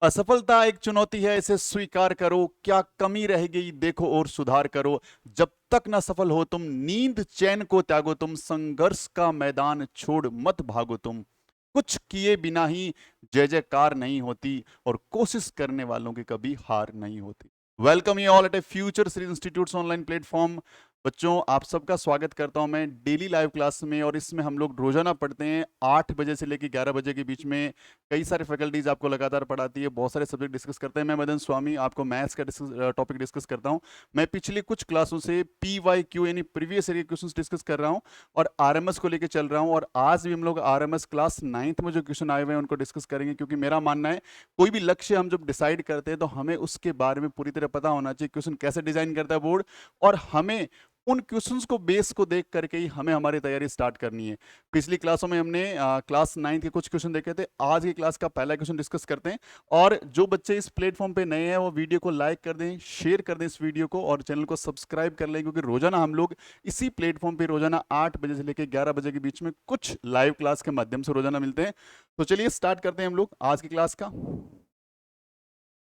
असफलता एक चुनौती है, इसे स्वीकार करो। क्या कमी रह गई देखो और सुधार करो। जब तक न सफल हो तुम, नींद चैन को त्यागो तुम, संघर्ष का मैदान छोड़ मत भागो तुम। कुछ किए बिना ही जय जयकार नहीं होती, और कोशिश करने वालों की कभी हार नहीं होती। Welcome you all at A future Shri institutes online platform. बच्चों, आप सबका स्वागत करता हूं मैं डेली लाइव क्लास में, और इसमें हम लोग रोजाना पढ़ते हैं 8 बजे से लेकर 11 बजे के बीच में। कई सारे फैकल्टीज आपको लगातार पढ़ाती है, बहुत सारे सब्जेक्ट डिस्कस करते हैं। मैं मदन स्वामी आपको मैथ्स का टॉपिक डिस्कस करता हूं। मैं पिछली कुछ क्लासों से PYQ यानी प्रीवियस ईयर के क्वेश्चंस डिस्कस कर रहा हूं, और RMS को लेकर चल रहा हूं। और आज भी हम लोग RMS क्लास 9th में जो क्वेश्चन आए हुए हैं उनको डिस्कस करेंगे, क्योंकि मेरा मानना है कोई भी लक्ष्य हम जब डिसाइड करते हैं तो हमें उसके बारे में पूरी तरह पता होना चाहिए, क्वेश्चन कैसे डिजाइन करता है बोर्ड, और हमें उन क्वेश्चंस को बेस को देख करके ही हमें हमारी तैयारी स्टार्ट करनी है। पिछली क्लासों में हमने क्लास 9 के कुछ क्वेश्चन देखे थे। आज की क्लास का पहला क्वेश्चन डिस्कस करते हैं। और जो बच्चे इस प्लेटफॉर्म पे नए हैं वो वीडियो को लाइक कर दें, शेयर कर दें इस वीडियो को, और चैनल को सब्सक्राइब कर लें, क्योंकि रोजाना हम लोग इसी प्लेटफॉर्म पे रोजाना 8 बजे से लेकर 11 बजे के बीच में कुछ लाइव क्लास के माध्यम से रोजाना मिलते हैं। तो चलिए स्टार्ट करते हैं हम लोग आज की क्लास का।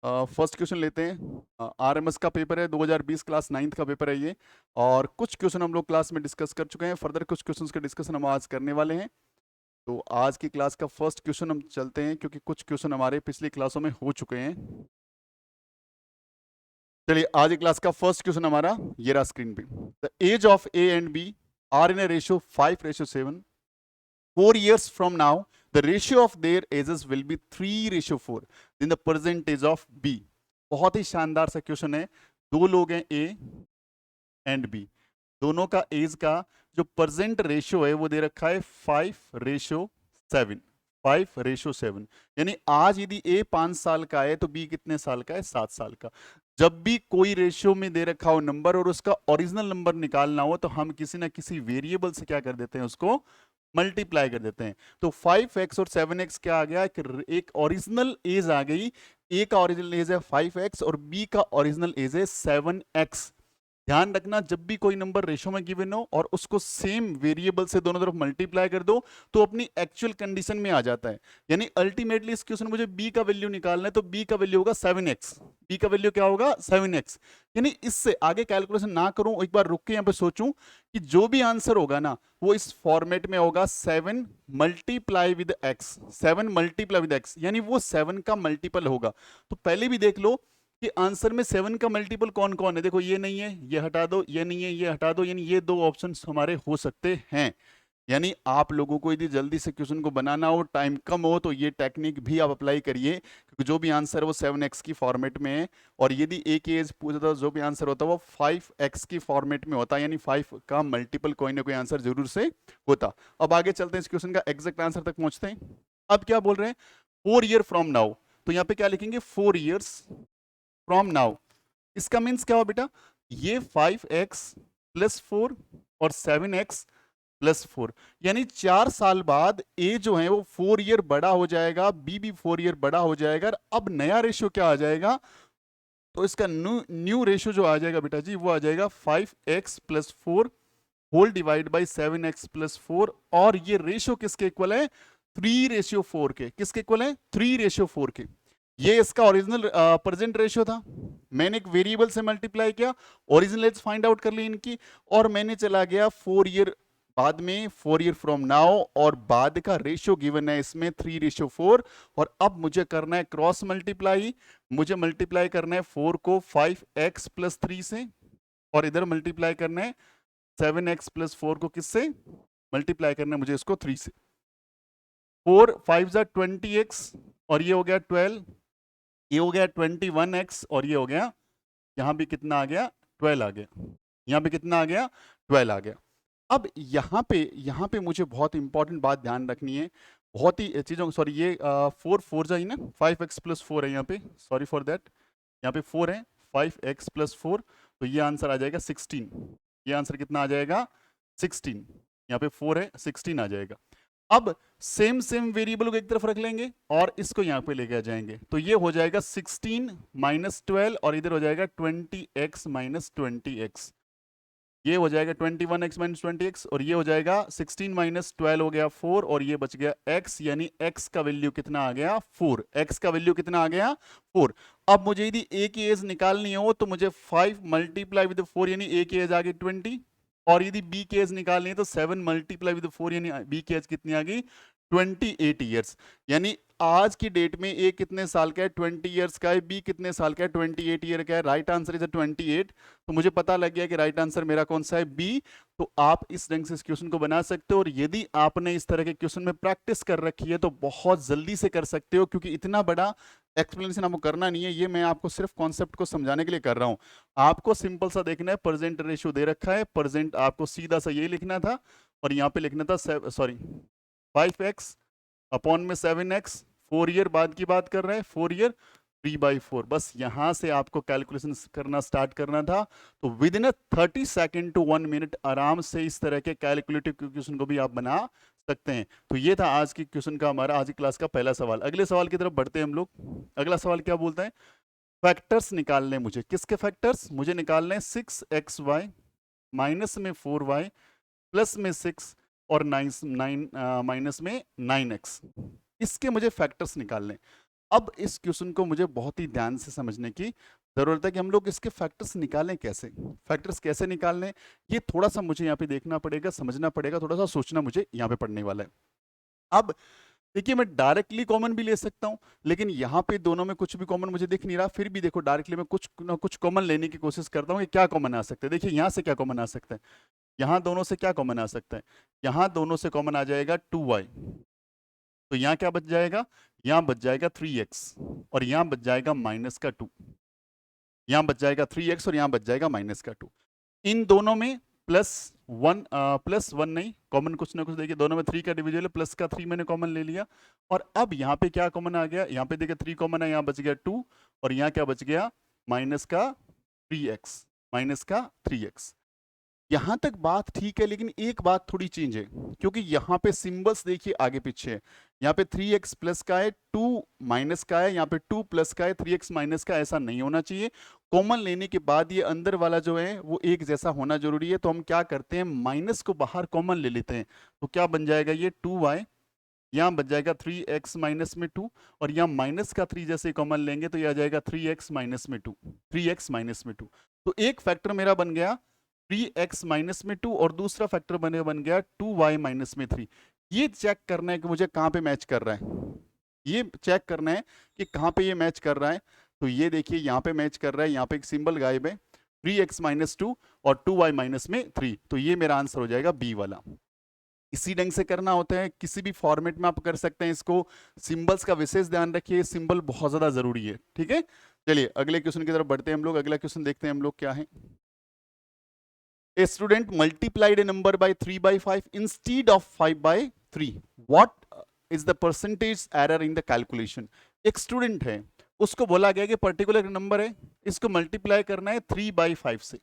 फर्स्ट क्वेश्चन लेते हैं। RMS का पेपर है, 2020 क्लास 9th का पेपर है ये। और कुछ क्वेश्चन हम लोग क्लास में डिस्कस कर चुके हैं, फर्दर कुछ क्वेश्चंस का डिस्कशन हम आज करने वाले हैं। तो आज की क्लास का फर्स्ट क्वेश्चन हम चलते हैं, क्योंकि कुछ क्वेश्चन हमारे पिछली क्लासों में हो चुके हैं। चलिए, आज की क्लास का फर्स्ट क्वेश्चन हमारा ये रहा स्क्रीन पे। The age of A and B are in a ratio 5:7। 4 years from now, the ratio of their ages will be 3:4 in the percentage of B। बहुत ही शानदार सा क्वेश्चन है। दो लोग हैं A एंड B, दोनों का एज का जो परसेंट रेशियो है वो दे रखा है 5:7। 5:7 यानी आज यदि A 5 साल का है तो B कितने साल का है? 7 साल का। जब भी कोई रेशियो में दे रखा हो नंबर और उसका ओरिजिनल नंबर निकालना हो, तो हम किसी ना किसी वेरिएबल से क्या कर देते हैं? उसको मल्टीप्लाई कर देते हैं। तो 5x और 7x क्या आ गया? एक ओरिजिनल एज आ गई। ए का ओरिजिनल एज है 5x और बी का ओरिजिनल एज है 7x। ध्यान रखना, जब भी कोई नंबर रेशो में गिवन हो और उसको सेम वेरिएबल से दोनों तरफ मल्टीप्लाई कर दो, तो अपनी एक्चुअल कंडीशन में आ जाता है। यानी अल्टीमेटली इस क्वेश्चन में मुझे बी का वैल्यू निकालना है, तो बी का वैल्यू होगा 7x। बी का वैल्यू क्या होगा? 7x। यानी इससे आगे कैलकुलेशन ना करूं, एक बार रुक के यहां पे सोचूं कि जो भी आंसर होगा ना वो इस फॉर्मेट में होगा 7 multiply with x. 7 multiply with x यानी वो 7 का मल्टीपल होगा। तो पहले भी देख लो कि आंसर में 7 का मल्टीपल कौन कौन है। देखो, ये नहीं है, ये हटा दो, ये नहीं है, ये हटा दो, यानी ये दो ऑप्शंस हमारे हो सकते हैं। यानी आप लोगों को यदि जल्दी से क्वेश्चन को बनाना हो, टाइम कम हो, तो ये टेक्निक भी आप अप्लाई करिए, क्योंकि जो भी आंसर है वो 7x की फॉर्मेट में है। और यदि एक एज पूछता है, जो भी आंसर होता है वो 5x की फॉर्मेट में होता है, यानी 5 का मल्टीपल कोई ना कोई आंसर जरूर से होता। अब आगे चलते हैं, इस क्वेश्चन का एग्जैक्ट आंसर तक पहुंचते हैं। अब क्या बोल रहे हैं? 4 year फ्रॉम नाउ। तो यहाँ पे क्या लिखेंगे? 4 years फ्रॉम नाउ। इसका मीन्स क्या हो बेटा? ये 5x+4 और 7x+4, यानी 4 साल बाद ए जो है वो 4 ईयर बड़ा हो जाएगा, बी भी 4 ईयर बड़ा हो जाएगा। अब नया रेशियो क्या आ जाएगा? तो इसका न्यू रेशियो जो आ जाएगा बेटा जी, वो आ जाएगा 5x+4 whole divide by 7x+4। और ये रेशियो किसके इक्वल है? 3:4 के। किसके इक्वल है? 3:4 के। ये इसका ओरिजिनल प्रेजेंट रेशियो था। मैंने एक वेरिएबल से मल्टीप्लाई किया, ओरिजिनल एज फाइंड आउट कर ली इनकी, और मैंने चला गया 4 ईयर बाद में, 4 ईयर फ्रॉम नाउ, और बाद का रेशियो गिवन है इसमें 3:4। और अब मुझे करना है क्रॉस मल्टीप्लाई। मुझे मल्टीप्लाई करना है 4 को 5x+3 से, और इधर मल्टीप्लाई करना है 7x+4 को किससे? मल्टीप्लाई करना है मुझे इसको 3 से। 4 5 जा 20x, और ये हो गया 12, ये हो गया 21x, और ये हो गया, यहां भी कितना आ गया? 12 आ गया। यहां पे कितना आ गया? 12 आ गया। अब यहाँ पे मुझे बहुत इंपॉर्टेंट बात ध्यान रखनी है। बहुत ही चीज़ों, सॉरी, ये 4 जा ही ना, 5x+4 है यहाँ पे, सॉरी फॉर दैट। यहाँ पे 4 है, 5x+4, तो ये आंसर आ जाएगा 16। ये आंसर कितना आ जाएगा? 16। यहाँ पे 4 है, 16 आ जाएगा। अब सेम सेम वेरिएबल को एक तरफ रख लेंगे और इसको यहाँ पे लेके आ जाएंगे, तो ये हो जाएगा 16 - 12, और इधर हो जाएगा 20x - 20x। ये हो जाएगा 21x माइनस 20x, और ये हो जाएगा 16 माइनस 12 हो गया 4, और ये बच गया x, यानी x का वैल्यू कितना आ गया 4। x का वैल्यू कितना आ गया 4। अब मुझे यदि a की एज निकालनी हो तो मुझे 5 मल्टीप्लाई विद 4 यानी a की एज आ गई 20, और यदि b की एज निकालनी है तो 7 मल्टीप्लाई विद 4 यानी b की एज कितनी आ गई 28 ईयर्स। यानी आज की डेट में ए कितने साल का है 20 ईयर्स का है, बी कितने साल का है 28 ईयर का है। Right answer is 28। तो मुझे पता लग गया कि राइट आंसर मेरा कौन सा है बी। तो आप इस ढंग से इस क्वेश्चन को बना सकते हो, और यदि आपने इस तरह के क्वेश्चन में प्रैक्टिस कर रखी है तो बहुत जल्दी से कर सकते हो, क्योंकि इतना बड़ा एक्सप्लेनेशन आपको करना नहीं है, ये मैं आपको सिर्फ कॉन्सेप्ट को समझाने के लिए कर रहा हूं। आपको सिंपल सा देखना है, प्रेजेंट रेशियो दे रखा है, प्रेजेंट आपको सीधा सा ये लिखना था, और यहाँ पे लिखना था 5x अपॉन में 7x, 4 ईयर बाद की बात कर रहे हैं, 4 ईयर 3/4। बस यहां से आपको कैलकुलेशन करना स्टार्ट करना था। तो within 30 second to 1 minute आराम से इस तरह के कैलकुलेटिव क्वेश्चन को भी आप बना सकते हैं। तो ये था आज की क्वेश्चन का, हमारा आज की क्लास का पहला सवाल। अगले सवाल की तरफ बढ़ते हैं हम लोग। अगला सवाल क्या बोलते हैं, फैक्टर्स निकालने मुझे, किसके फैक्टर्स मुझे निकालने हैं 6xy माइनस में 4y प्लस में 6 और 9 माइनस में 9x, इसके मुझे फैक्टर्स निकालने। अब इस क्वेश्चन को मुझे बहुत ही ध्यान से समझने की जरूरत है कि हम लोग इसके फैक्टर्स निकालें कैसे, फैक्टर्स कैसे निकालने, ये थोड़ा सा मुझे यहाँ पे देखना पड़ेगा, समझना पड़ेगा, थोड़ा सा सोचना मुझे यहाँ पे पड़ने वाला है। अब देखिए, मैं डायरेक्टली कॉमन भी ले सकता हूं, लेकिन यहाँ पे दोनों में कुछ भी कॉमन मुझे दिख नहीं रहा। फिर भी देखो, डायरेक्टली मैं कुछ ना कुछ कॉमन लेने की कोशिश करता हूँ कि क्या कॉमन आ सकता है। देखिए, यहाँ से क्या कॉमन आ सकता है, यहाँ दोनों से क्या कॉमन आ सकता है, यहाँ दोनों से कॉमन आ जाएगा 2y। तो यहाँ क्या बच जाएगा, यहाँ बच जाएगा 3x, और यहाँ बच जाएगा माइनस का 2। यहाँ बच जाएगा 3x और यहाँ बच जाएगा माइनस का 2। इन दोनों में प्लस वन नहीं, कॉमन कुछ ना कुछ देखिए, दोनों में 3 का डिविजिबल है, प्लस का 3 मैंने कॉमन ले लिया। और अब यहाँ पे क्या कॉमन आ गया, यहाँ पे देखिए 3 कॉमन है, यहाँ बच गया 2, और यहाँ क्या बच गया माइनस का 3x, माइनस का 3x। यहां तक बात ठीक है, लेकिन एक बात थोड़ी चेंज है, क्योंकि यहाँ पे सिंबल्स देखिए आगे पीछे है। यहाँ पे 3x प्लस का है, 2 माइनस का है, यहाँ पे 2 प्लस का है, 3x माइनस का, ऐसा नहीं होना चाहिए। कॉमन लेने के बाद ये अंदर वाला जो है वो एक जैसा होना जरूरी है। तो हम क्या करते हैं, माइनस को बाहर कॉमन ले लेते हैं। तो क्या बन जाएगा, ये 2y, यहाँ बच जाएगा 3x माइनस में 2, और यहाँ माइनस का 3 जैसे कॉमन लेंगे तो यह आ जाएगा 3x माइनस में 2, 3x माइनस में 2। तो एक फैक्टर मेरा बन गया 3x माइनस में 2, और दूसरा फैक्टर बन गया 2y माइनस में 3। ये चेक करना है कि मुझे कहाँ पे मैच कर रहा है, ये चेक करना है कि कहाँ पे ये मैच कर रहा है। तो ये देखिए यहाँ पे मैच कर रहा है, यहाँ पे एक सिंबल गायब है, 3x माइनस 2 और 2y माइनस में 3। तो ये मेरा आंसर हो जाएगा बी वाला। इसी ढंग से करना होता है, किसी भी फॉर्मेट में आप कर सकते हैं इसको। सिंबल्स का विशेष ध्यान रखिए, सिंबल बहुत ज्यादा जरूरी है, ठीक है। चलिए अगले क्वेश्चन की तरफ बढ़ते हैं हम लोग। अगला क्वेश्चन देखते हैं हम लोग क्या है। A student multiplied a number by 3/5 instead of 5/3. What is the percentage error in the calculation? एक स्टूडेंट है, उसको बोला गया कि पर्टिकुलर नंबर है, इसको मल्टीप्लाई करना है 3/5 से।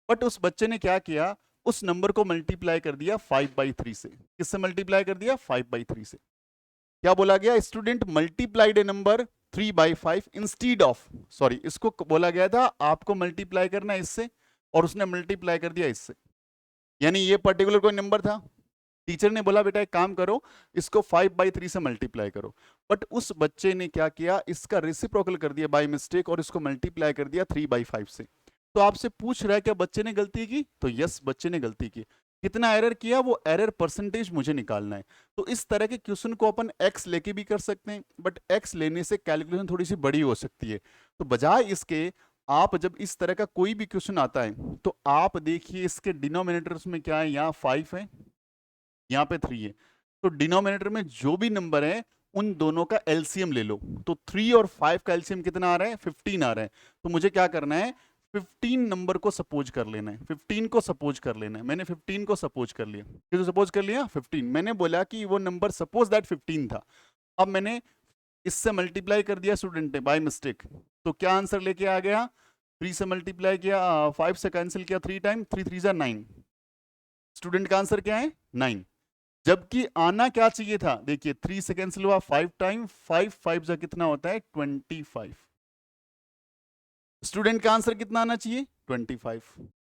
बट उस बच्चे ने क्या किया, उस नंबर को मल्टीप्लाई कर दिया 5/3 से। किससे मल्टीप्लाई कर दिया, 5/3 से। क्या बोला गया, student multiplied A number 3/5 instead of, sorry, इसको बोला गया था आपको मल्टीप्लाई करना इससे, और उसने मल्टीप्लाई कर दिया इससे। यानी ये पर्टिकुलर कोई नंबर था, टीचर ने बोला बेटा एक काम करो, इसको 5/3 से मल्टीप्लाई करो। बट उस बच्चे ने क्या किया, इसका रेसिप्रोकल कर दिया बाय मिस्टेक, और इसको मल्टीप्लाई कर दिया 3/5 से। तो आपसे पूछ रहा है क्या बच्चे ने गलती की, तो यस बच्चे ने गलती की। कितना एरर किया, वो एरर परसेंटेज मुझे निकालना है। तो इस तरह के क्वेश्चन को अपन एक्स लेके भी कर सकते हैं, बट एक्स लेने से कैलकुलेशन थोड़ी सी बड़ी हो सकती है। तो बजाय इसके, आप जब इस तरह का कोई भी क्वेश्चन आता है तो आप देखिए इसके डिनोमिनेटर्स में क्या है, यहाँ 5 है, यहाँ पे 3 है। तो डिनोमिनेटर में जो भी नंबर है उन दोनों का एलसीएम ले लो। तो 3 और 5 का एलसीएम कितना आ रहा है, 15 आ रहा है। तो मुझे क्या करना है, 15 नंबर को सपोज कर लेना है, 15 को सपोज कर लेना है। मैंने 15 को सपोज कर लिया, किसको सपोज कर लिया, 15। मैंने बोला कि वो नंबर सपोज दैट 15 था। अब मैंने इससे मल्टीप्लाई कर दिया स्टूडेंट ने बाय मिस्टेक, तो क्या आंसर लेके आ गया, 3 से मल्टीप्लाई किया, 5 से कैंसिल किया 3 टाइम, 3 3 जा 9। स्टूडेंट का आंसर क्या है 9। जबकि आना क्या चाहिए था, देखिए 3 से कैंसिल हुआ 5 टाइम, 5 5 जा कितना होता है 25। स्टूडेंट का आंसर कितना आना चाहिए 25,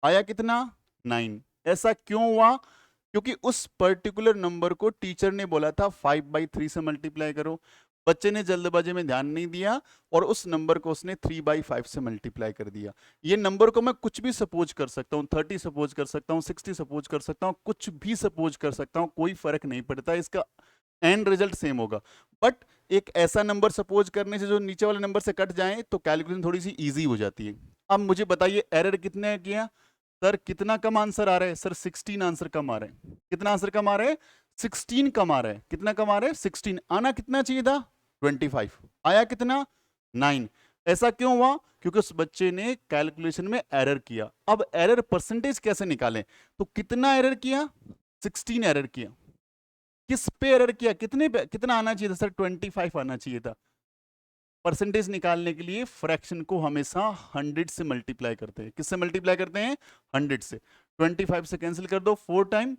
आया कितना 9। ऐसा क्यों हुआ? क्योंकि उस पर्टिकुलर नंबर को टीचर ने बोला था 5/3 से मल्टीप्लाई करो, बच्चे ने जल्दबाजी में ध्यान नहीं दिया और उस नंबर को उसने 3/5 से मल्टीप्लाई कर दिया। ये नंबर को मैं कुछ भी सपोज कर सकता हूँ, 30 सपोज कर सकता हूँ, 60 सपोज कर सकता हूँ, कुछ भी सपोज कर सकता हूँ, कोई फर्क नहीं पड़ता, इसका एंड रिजल्ट सेम होगा। बट एक ऐसा नंबर सपोज करने से जो नीचे वाले नंबर से कट जाए तो कैलकुलेशन थोड़ी सी ईजी हो जाती है। अब मुझे बताइए एरर कितने किया सर? कितना कम आंसर आ रहा है सर? 16 आंसर कम आ रहा है। कितना आंसर कम आ रहा है? 16 कम आ रहा है। कितना कम आ रहा है? 16। आना कितना चाहिए था? 25। आया कितना? 9। ऐसा क्यों हुआ? क्योंकि उस बच्चे ने कैलकुलेशन में एरर किया। अब एरर परसेंटेज कैसे निकालें? तो कितना एरर किया? 16 एरर किया। किस पे एरर किया? कितने पे? कितना आना चाहिए था सर? 25 आना चाहिए था। परसेंटेज निकालने के लिए फ्रैक्शन को हमेशा 100 से मल्टीप्लाई करते हैं। किससे मल्टीप्लाई करते हैं? 100 से। 25 से कैंसिल कर दो 4 टाइम,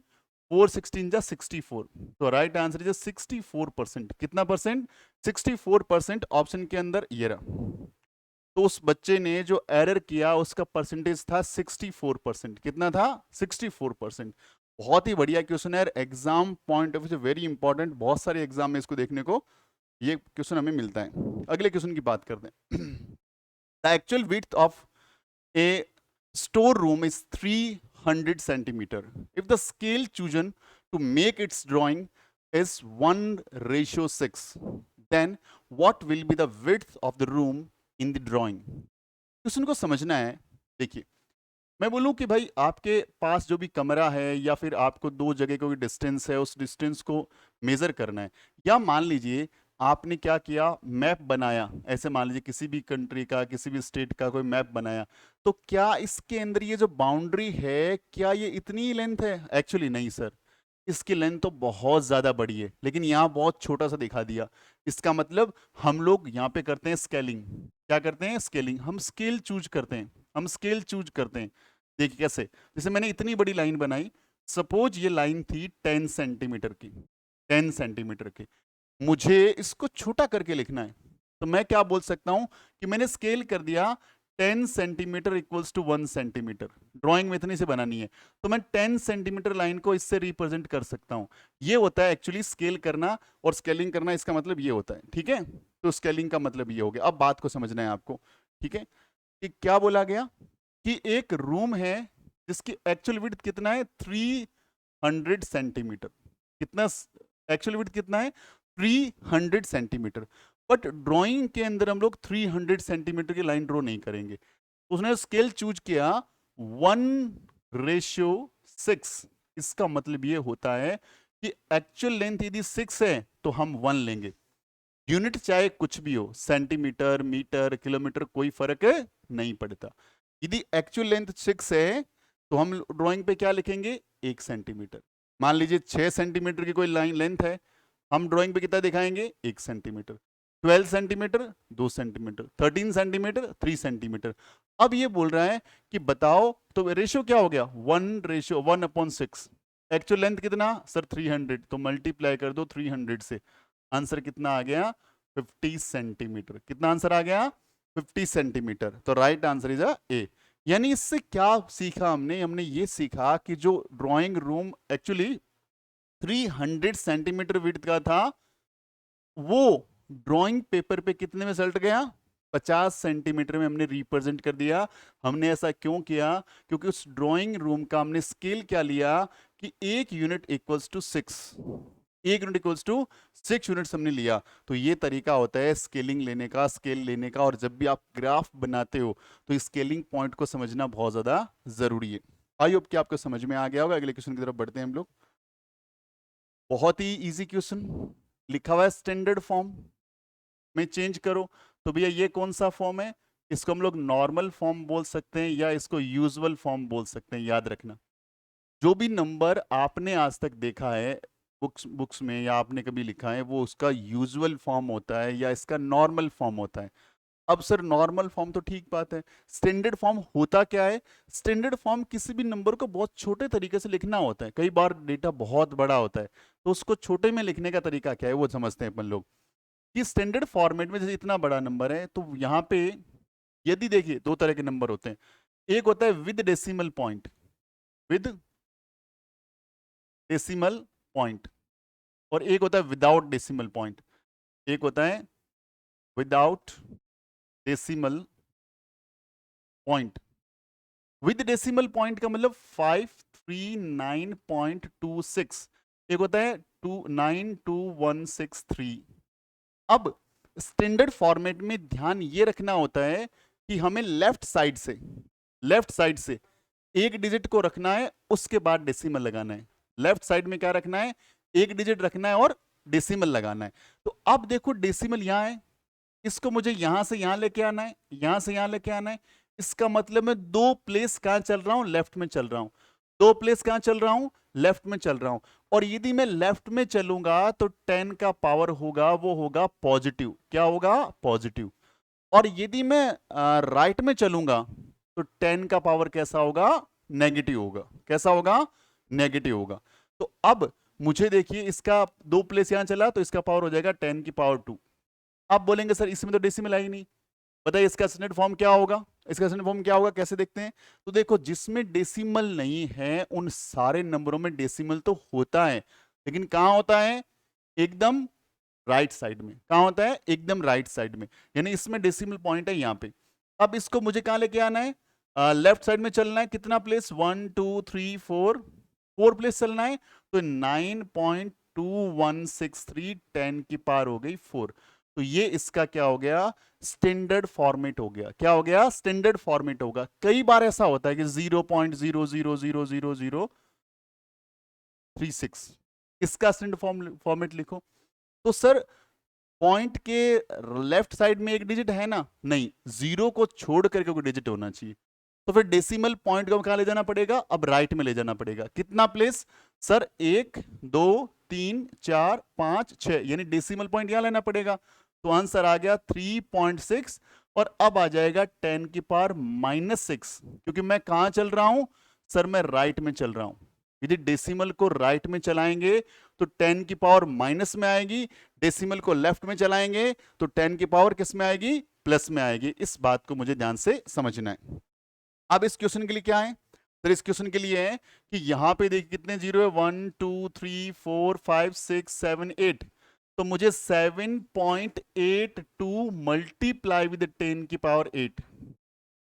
4 16 जा 64। तो राइट आंसर इज 64%। कितना परसेंट? 64%। ऑप्शन के अंदर ये रहा। तो उस बच्चे ने जो एरर किया उसका परसेंटेज था 64%। कितना था? 64%। बहुत ही बढ़िया क्वेश्चन है, एग्जाम पॉइंट ऑफ व्यू से वेरी इंपॉर्टेंट। बहुत सारे एग्जाम में इसको देखने को ये क्वेश्चन हमें मिलता है। अगले क्वेश्चन की बात करते हैं। The actual width of A store room is 300 centimeter. If the scale chosen to make its drawing is 1:6, then what will be the width of the room in the drawing? Question को समझना है। देखिए, मैं बोलूं कि भाई आपके पास जो भी कमरा है या फिर आपको दो जगह कोई डिस्टेंस है, उस डिस्टेंस को मेजर करना है। या मान लीजिए आपने क्या किया, मैप बनाया, ऐसे मान लीजिए किसी भी कंट्री का, किसी भी स्टेट का कोई मैप बनाया, तो क्या इसके अंदर ये जो बाउंड्री है क्या ये इतनी ही लेंथ है? एक्चुअली नहीं सर, इसकी लेंथ तो बहुत ज्यादा बड़ी है, लेकिन यहाँ बहुत छोटा सा दिखा दिया। इसका मतलब हम लोग यहाँ पे करते हैं स्केलिंग। क्या करते हैं? स्केलिंग। हम स्केल चूज करते हैं, हम स्केल चूज करते हैं। देखिए कैसे, जैसे मैंने इतनी बड़ी लाइन बनाई, सपोज ये लाइन थी 10 सेंटीमीटर की, 10 सेंटीमीटर की, मुझे इसको छोटा करके लिखना है। तो मैं क्या बोल सकता हूं कि मैंने स्केल कर दिया 10 centimetre equals to 1 centimetre. Drawing में इतनी से बनानी है, तो मैं 10 सेंटीमीटर लाइन को इससे रिप्रेजेंट कर सकता हूं। ये होता है एक्चुअली स्केल करना और स्केलिंग करना, इसका मतलब ये होता है। ठीक है, तो स्केलिंग का मतलब ये हो गया। अब बात को समझना है आपको। ठीक है, कि क्या बोला गया कि एक रूम है जिसकी एक्चुअल विड्थ कितना है? 300 सेंटीमीटर। कितना एक्चुअल विड्थ कितना है? 300 सेंटीमीटर। बट ड्राइंग के अंदर हम लोग 300 सेंटीमीटर की लाइन ड्रॉ नहीं करेंगे। उसने स्केल चूज किया 1:6। इसका मतलब ये होता है कि एक्चुअल लेंथ यदि 6 है तो हम 1 लेंगे। यूनिट चाहे कुछ भी हो, सेंटीमीटर, मीटर, किलोमीटर, कोई फर्क नहीं पड़ता। यदि एक्चुअल लेंथ 6 है तो हम ड्राइंग पे क्या लिखेंगे? 1 सेंटीमीटर। मान लीजिए 6 सेंटीमीटर की कोई लाइन लेंथ है, हम ड्राइंग पे कितना दिखाएंगे? 1 centimetre. 12 centimetre 2 centimetre, 13 centimetre 3 centimetre. अब ये बोल रहा है कि बताओ, तो रेशियो क्या हो गया? 1:1/6। एक्चुअल लेंथ कितना सर? 300, तो मल्टीप्लाई कर दो 300 से। आंसर कितना आ गया? 50 सेंटीमीटर। कितना आंसर आ गया? 50 सेंटीमीटर। तो राइट आंसर इज ए। यानी इससे क्या सीखा हमने? हमने ये सीखा कि जो drawing room actually 300 centimetre width का था, वो ड्राइंग पेपर पे कितने में सल्ट गया? 50 सेंटीमीटर में हमने रिप्रेजेंट कर दिया। हमने ऐसा क्यों किया? क्योंकि उस ड्राइंग रूम का हमने स्केल क्या लिया कि 1 unit equals to 6। 1 unit equals to 6 units हमने लिया। तो ये तरीका होता है स्केलिंग लेने का, स्केल लेने का। और जब भी आप ग्राफ बनाते हो तो स्केलिंग पॉइंट को समझना बहुत ज्यादा जरूरी है। आई होप कि आपको समझ में आ गया होगा। अगले क्वेश्चन की तरफ बढ़ते हैं हम लोग। बहुत ही इजी क्वेश्चन लिखा हुआ है, स्टैंडर्ड फॉर्म में चेंज करो। तो भैया ये कौन सा फॉर्म है? इसको हम लोग नॉर्मल फॉर्म बोल सकते हैं या इसको यूजुअल फॉर्म बोल सकते हैं। याद रखना, जो भी नंबर आपने आज तक देखा है बुक्स में या आपने कभी लिखा है, वो उसका यूजुअल फॉर्म होता है या इसका नॉर्मल फॉर्म होता है। अब सर नॉर्मल फॉर्म तो ठीक बात है, स्टैंडर्ड फॉर्म होता क्या है? स्टैंडर्ड फॉर्म किसी भी नंबर को बहुत छोटे तरीके से लिखना होता है। कई बार डेटा बहुत बड़ा होता है, तो उसको छोटे में लिखने का तरीका क्या है वो समझते हैं अपन लोग। कि स्टैंडर्ड फॉर्मेट में जैसे इतना बड़ा नंबर है, तो यहाँ पे यदि देखिए दो तरह के नंबर होते हैं। एक होता है with decimal point, with decimal point, और एक होता है विदाउट डेसिमल पॉइंट, एक होता है without decimal point. With decimal point का मतलब 539.26, एक होता है 292163। अब स्टैंडर्ड फॉर्मेट में ध्यान ये रखना होता है कि हमें लेफ्ट साइड से एक डिजिट को रखना है, उसके बाद डेसिमल लगाना है। लेफ्ट साइड में क्या रखना है, एक डिजिट रखना है और डेसिमल लगाना है। तो अब देखो डेसिमल यहां है, इसको मुझे यहां से यहां लेके आना है, यहां से यहां लेके आना है। इसका मतलब मैं दो प्लेस कहां चल रहा हूं, लेफ्ट में चल रहा हूं। दो प्लेस कहां चल रहा हूं, लेफ्ट में चल रहा हूं। और यदि मैं लेफ्ट में चलूंगा तो 10 का पावर होगा, वो होगा पॉजिटिव। क्या होगा, पॉजिटिव। और यदि मैं राइट में चलूंगा तो 10 का पावर कैसा होगा, नेगेटिव होगा। कैसा होगा, नेगेटिव होगा। तो अब मुझे देखिए, इसका दो प्लेस यहां चला तो इसका पावर हो जाएगा 10 की पावर 2। आप बोलेंगे सर इसमें तो डेसिमल आई नहीं, बताइए इसका स्टैंडर्ड फॉर्म क्या होगा, इसका स्टैंडर्ड फॉर्म क्या होगा, कैसे देखते हैं। तो देखो, जिसमें डेसिमल नहीं है उन सारे नंबरों में डेसिमल तो होता है, लेकिन कहां होता है, एकदम राइट साइड में। कहां होता है, एकदम राइट साइड में, यानी इसमें डेसिमल पॉइंट है यहाँ पे। अब इसको मुझे कहां लेके आना है, लेफ्ट साइड में चलना है। कितना प्लेस, 1 2 3 4, 4 प्लेस चलना है। तो 9.2163 10 की पावर हो गई 4। तो ये इसका क्या हो गया, स्टैंडर्ड फॉर्मेट हो गया। क्या हो गया, स्टैंडर्ड फॉर्मेट होगा। कई बार ऐसा होता है कि 0.000036, इसका स्टैंडर्ड फॉर्मेट लिखो। तो सर पॉइंट के लेफ्ट साइड में एक डिजिट है ना, नहीं, जीरो को छोड़ करके कोई डिजिट होना चाहिए। तो फिर डेसिमल पॉइंट को कहां ले जाना पड़ेगा, अब राइट में ले जाना पड़ेगा। कितना प्लेस, सर 1 2 3 4 5 6, यानी डेसिमल पॉइंट यहां लेना पड़ेगा। तो आंसर आ गया 3.6। और अब आ जाएगा 10 की पावर -6, क्योंकि मैं कहां चल रहा हूं, सर मैं राइट में चल रहा हूं। यदि डेसिमल को राइट में चलाएंगे तो 10 की पावर माइनस में आएगी, डेसिमल को लेफ्ट में चलाएंगे तो 10 की पावर किस में आएगी, प्लस में आएगी। इस बात को मुझे ध्यान से समझना है। अब इस क्वेश्चन के लिए क्या है, सर इस क्वेश्चन के लिए है कि यहां पे देखिए कितने जीरो है, 1 2 3 4 5 6 7 8। तो मुझे 7.82 मल्टीप्लाई विद 10 की पावर 8,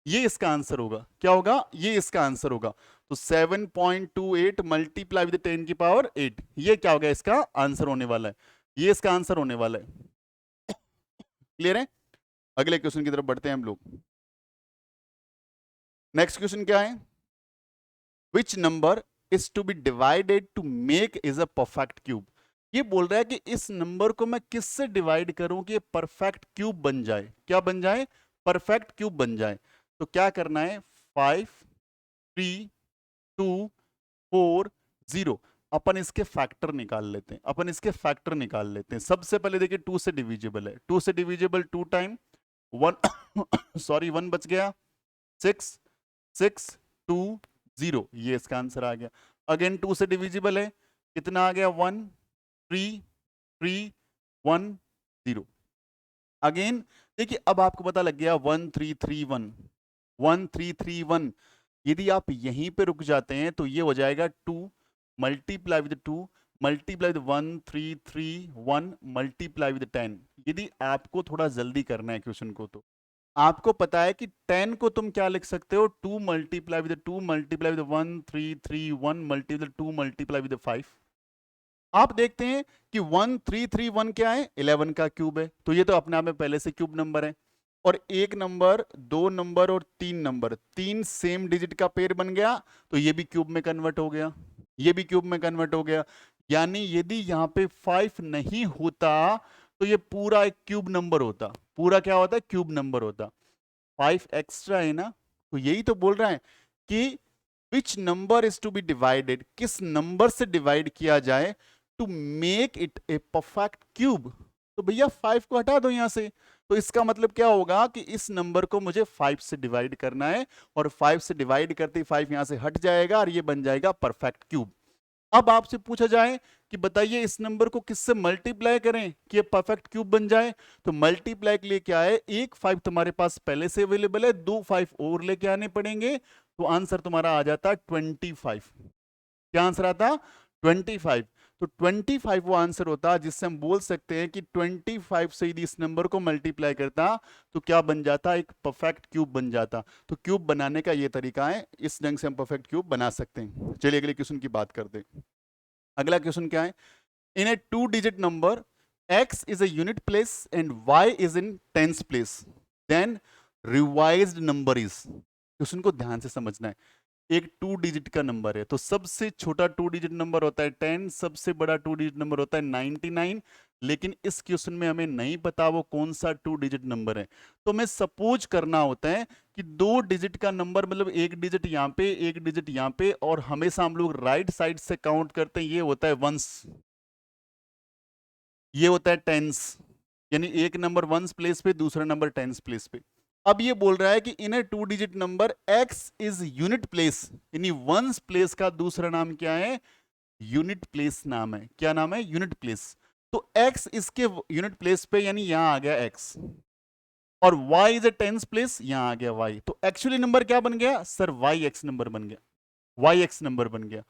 ये इसका आंसर होगा। क्या होगा, ये इसका आंसर होगा। तो 7.28 मल्टीप्लाई विद 10 की पावर 8, ये क्या होगा, इसका आंसर होने वाला है। ये इसका आंसर होने वाला है। क्लियर है। अगले क्वेश्चन की तरफ बढ़ते हैं हम लोग। नेक्स्ट क्वेश्चन क्या है, which number is to be divided to make is a perfect cube. ये बोल रहा है कि इस नंबर को मैं किससे डिवाइड करूं कि ये परफेक्ट क्यूब बन जाए। क्या बन जाए, परफेक्ट क्यूब बन जाए। तो क्या करना है, 5 3 2 4 0, अपन इसके फैक्टर निकाल लेते हैं। अपन इसके फैक्टर निकाल लेते हैं। सबसे पहले देखिए 2 से डिविजिबल है, 2 से डिविजिबल 2 टाइम 1 सॉरी 1 बच गया, 6 6 2 0, ये इसका आंसर आ गया। अगेन 2 से डिविजिबल है, कितना आ गया, 1 3 3 1 0। अगेन देखिए, अब आपको पता लग गया 1 3 3 1 1 3 3 1। यदि आप यहीं पे रुक जाते हैं तो ये हो जाएगा 2 multiply with 2 multiply with 1 3 3 1 multiply with 10। यदि आपको थोड़ा जल्दी करना है क्वेश्चन को, तो आपको पता है कि 10 को तुम क्या लिख सकते हो, 2 multiply with 2 multiply with 1 3 3 1 multiply with 2 multiply with 5। आप देखते हैं कि 1 3 3 1 क्या है, 11 का क्यूब है। तो ये तो अपने आप में पहले से क्यूब नंबर है। और एक नंबर, दो नंबर और तीन नंबर, तीन सेम डिजिट का पेयर बन गया, तो ये भी क्यूब में कन्वर्ट हो गया, ये भी क्यूब में कन्वर्ट हो गया। यानी यदि यहाँ पे 5 नहीं होता तो ये पूरा एक क्यूब नंबर होता। पूरा क्या होता है, क्यूब नंबर होता। 5 एक्स्ट्रा है ना, तो यही तो बोल रहा है कि which number is to be divided, किस नंबर से डिवाइड किया जाए to make it a perfect cube. तो भैया 5 को हटा दो यहां से। तो इसका मतलब क्या होगा कि इस नंबर को मुझे 5 से डिवाइड करना है, और 5 से डिवाइड करते ही 5 यहां से हट जाएगा और ये बन जाएगा परफेक्ट क्यूब। अब आपसे पूछा जाए कि बताइए इस नंबर को किससे मल्टीप्लाई करें कि ये परफेक्ट क्यूब बन जाए। तो मल्टीप्लाई के लिए क्या है, एक 5 तुम्हारे पास पहले से अवेलेबल है, 2 5 और लेके आने पड़ेंगे, तो आंसर तुम्हारा आ जाता 25। क्या आंसर आता? 25। तो 25 वो आंसर होता जिससे हम बोल सकते हैं कि 25 से यदि इस नंबर को मल्टीप्लाई करता तो क्या बन जाता? एक परफेक्ट क्यूब बन जाता। तो क्यूब बनाने का ये तरीका है, इस ढंग से हम परफेक्ट क्यूब बना सकते हैं। चलिए अगले क्वेश्चन की बात करते हैं। अगला क्वेश्चन क्या है? इन ए 2 digit number, x is a unit place and y is in tens place, then revised number is। Question को ध्यान से समझना है। एक 2 digit का नंबर है, तो सबसे छोटा 2 digit नंबर होता है 10, सबसे बड़ा 2 digit नंबर होता है 99। लेकिन इस क्वेश्चन में हमें नहीं पता वो कौन सा 2 digit नंबर है। तो हमें सपोज करना होता है कि 2 digit का नंबर मतलब एक डिजिट यहाँ पे, एक डिजिट यहाँ पे, और हमेशा हम लोग राइट साइड से काउंट करते हैं, ये होता है वंस, ये होता है टेंस। यानी एक नंबर वंस प्लेस पे, दूसरा नंबर टेंस प्लेस पे। अब ये बोल रहा है कि इन ए 2 digit number x is unit place, यानी वंस प्लेस का दूसरा नाम क्या है? यूनिट प्लेस नाम है। क्या नाम है? Unit place. तो x इसके यूनिट प्लेस पे, यानी यहां आ गया x, और y is a tens place, यहां आ गया y। तो एक्चुअली नंबर क्या बन गया सर? yx नंबर बन गया, yx नंबर बन गया।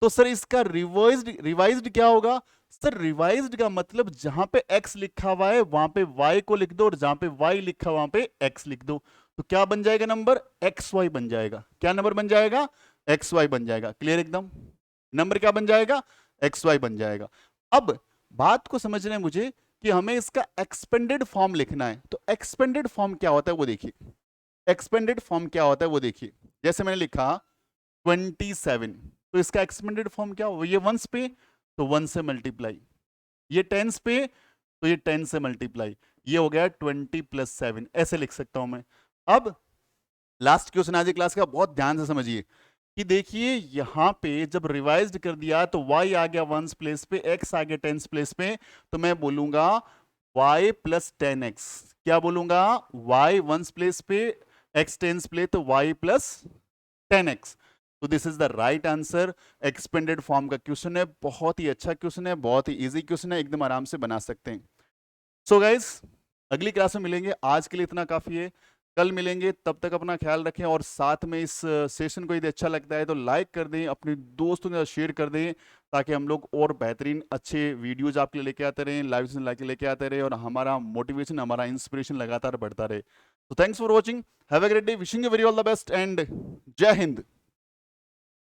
तो सर इसका रिवाइज्ड क्या होगा? सर रिवाइज्ड का मतलब जहां पे x लिखा हुआ है वहां पे y को लिख दो, और जहां पे y लिखा हुआ वहां पे x लिख दो। तो क्या बन जाएगा? नंबर xy बन जाएगा। क्या नंबर बन जाएगा? xy बन जाएगा। क्लियर एकदम? नंबर क्या बन जाएगा? xy बन जाएगा। अब बात को समझना है मुझे कि हमें इसका एक्सपेंडेड फॉर्म लिखना है। तो एक्सपेंडेड फॉर्म क्या होता है वो देखिए। एक्सपेंडेड फॉर्म क्या होता है वो देखिए। जैसे मैंने लिखा 27, तो इसका एक्सपेंडेड फॉर्म क्या हो? ये वंस पे तो 1 से मल्टीप्लाई, ये टेंस पे तो ये 10 से मल्टीप्लाई, ये हो गया 20 + 7। ऐसे लिख सकता हूं मैं। अब लास्ट क्वेश्चन आज की क्लास का बहुत ध्यान से समझिए कि देखिए यहां पे जब रिवाइज्ड कर दिया तो y आ गया वंस प्लेस पे, x आ गया टेंस प्लेस पे, तो मैं बोलूंगा y + 10x। क्या बोलूंगा? y वंस प्लेस पे, x टेंस प्लेस, तो y + 10x। तो this is the right answer. Expanded form का क्वेश्चन है, बहुत ही अच्छा क्वेश्चन है, बहुत ही इजी क्वेश्चन है, एकदम आराम से बना सकते हैं। सो गाइस अगली क्लास में मिलेंगे, आज के लिए इतना काफी है। कल मिलेंगे, तब तक अपना ख्याल रखें, और साथ में इस सेशन को यदि अच्छा लगता है तो लाइक कर दें, अपने दोस्तों के साथ शेयर कर दें, ताकि हम लोग और बेहतरीन अच्छे वीडियोज आपके लिए लेके आते रहें, लाइव सेशन लेके आते रहे, और हमारा मोटिवेशन, हमारा इंस्पिरेशन लगातार बढ़ता रहे। तो thanks for watching, have a great day, wishing you very all the best, and जय हिंद।